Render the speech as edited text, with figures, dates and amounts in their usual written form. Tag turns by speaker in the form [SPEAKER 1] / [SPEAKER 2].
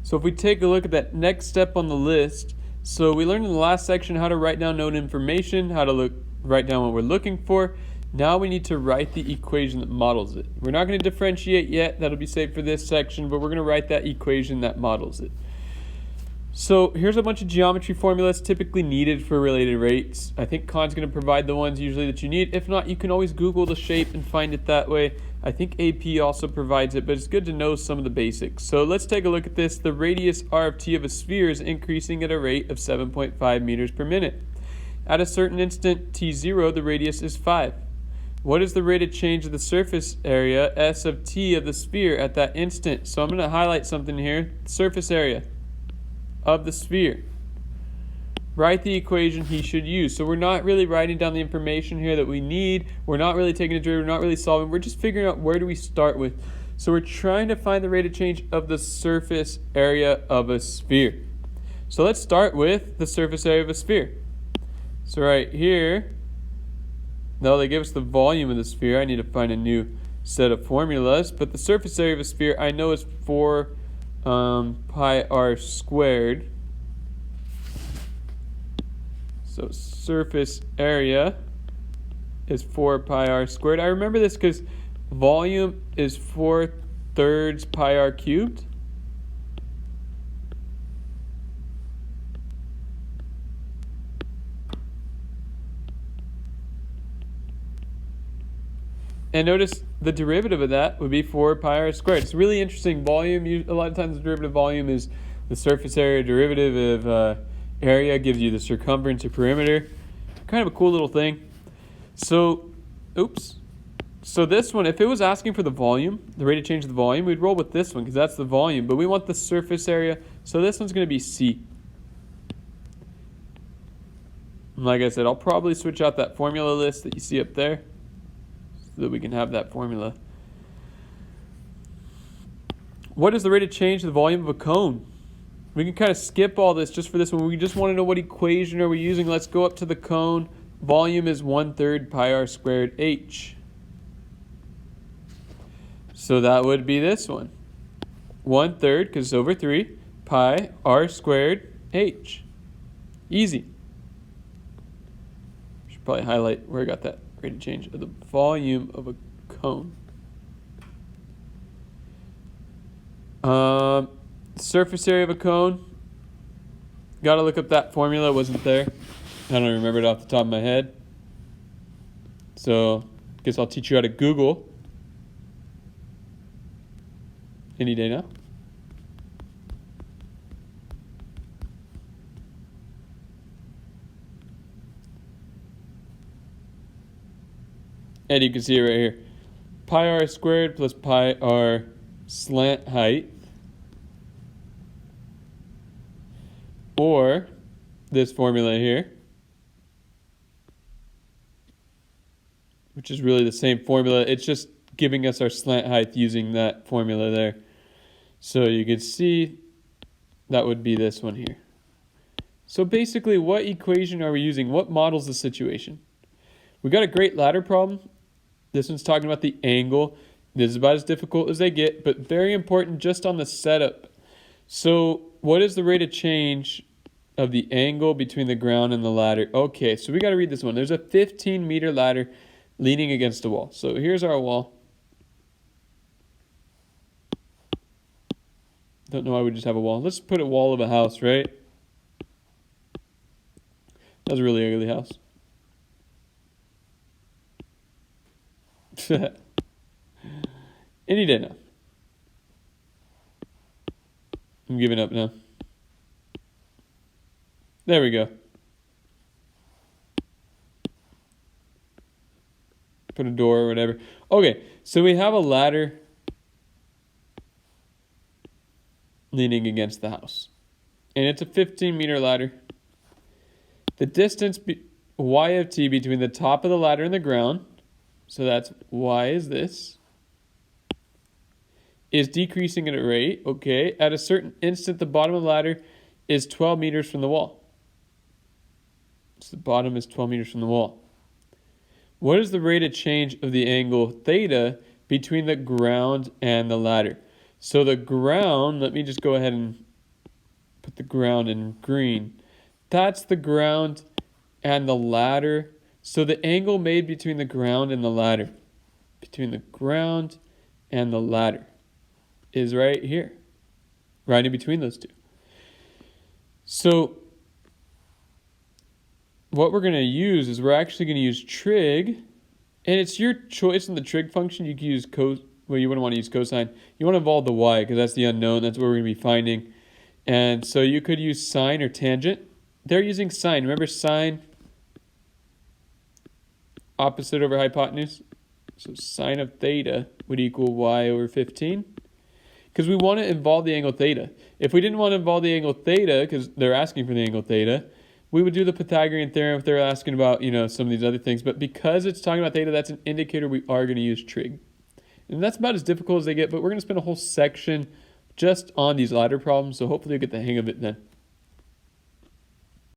[SPEAKER 1] So if we take a look at that next step on the list, so we learned in the last section how to write down known information, how to write down what we're looking for. Now we need to write the equation that models it. We're not going to differentiate yet, that'll be saved for this section, but we're going to write that equation that models it. So here's a bunch of geometry formulas typically needed for related rates. I think Khan's going to provide the ones usually that you need. If not, you can always Google the shape and find it that way. I think AP also provides it, but it's good to know some of the basics. So let's take a look at this. The radius r of t of a sphere is increasing at a rate of 7.5 meters per minute. At a certain instant, t0, the radius is 5. What is the rate of change of the surface area, S of t, of the sphere at that instant? So I'm going to highlight something here. Surface area of the sphere. Write the equation he should use. So we're not really writing down the information here that we need. We're not really taking a derivative. We're not really solving. We're just figuring out where do we start with. So we're trying to find the rate of change of the surface area of a sphere. So let's start with the surface area of a sphere. So right here, now they give us the volume of the sphere. I need to find a new set of formulas. But the surface area of a sphere I know is 4 pi r squared. So surface area is 4 pi r squared. I remember this because volume is 4/3 pi r cubed. And notice the derivative of that would be 4 pi r squared. It's really interesting. Volume, a lot of times the derivative of volume is the surface area. Derivative of area gives you the circumference or perimeter. Kind of a cool little thing. So, So this one, if it was asking for the volume, the rate of change of the volume, we'd roll with this one because that's the volume. But we want the surface area, so this one's going to be C. And like I said, I'll probably switch out that formula list that you see up there, so that we can have that formula. What is the rate of change of the volume of a cone? We can kind of skip all this just for this one. We just want to know what equation are we using. Let's go up to the cone. Volume is 1/3 pi r squared h. So that would be this one. 1/3, because it's over 3, pi r squared h. Easy. Should probably highlight where I got that rate of change of the volume of a cone. Surface area of a cone. Got to look up that formula. It wasn't there. I don't remember it off the top of my head. So I guess I'll teach you how to Google any day now. And you can see it right here. Pi r squared plus pi r slant height, or this formula here, which is really the same formula. It's just giving us our slant height using that formula there. So you can see that would be this one here. So basically, what equation are we using? What models the situation? We got a great ladder problem. This one's talking about the angle. This is about as difficult as they get, but very important just on the setup. So what is the rate of change of the angle between the ground and the ladder? Okay, so we got to read this one. There's a 15-meter ladder leaning against a wall. So here's our wall. Don't know why we just have a wall. Let's put a wall of a house, right? That was a really ugly house. Any day now. I'm giving up now. There we go. Put a door or whatever. Okay, so we have a ladder leaning against the house. And it's a 15-meter ladder. The distance y of t between the top of the ladder and the ground, so that's y is this, is decreasing at a rate, okay. At a certain instant, the bottom of the ladder is 12 meters from the wall. So the bottom is 12 meters from the wall. What is the rate of change of the angle theta between the ground and the ladder? So the ground, let me just go ahead and put the ground in green. That's the ground and the ladder. So the angle made between the ground and the ladder, is right here, right in between those two. So what we're going to use is we're actually going to use trig, and it's your choice in the trig function. You can use well, you wouldn't want to use cosine. You want to involve the y because that's the unknown. That's what we're going to be finding. And so you could use sine or tangent. They're using sine. Remember sine, opposite over hypotenuse. So sine of theta would equal y over 15. Because we want to involve the angle theta. If we didn't want to involve the angle theta, because they're asking for the angle theta, we would do the Pythagorean theorem if they're asking about, some of these other things. But because it's talking about theta, that's an indicator we are going to use trig. And that's about as difficult as they get, but we're going to spend a whole section just on these ladder problems, so hopefully you'll get the hang of it then.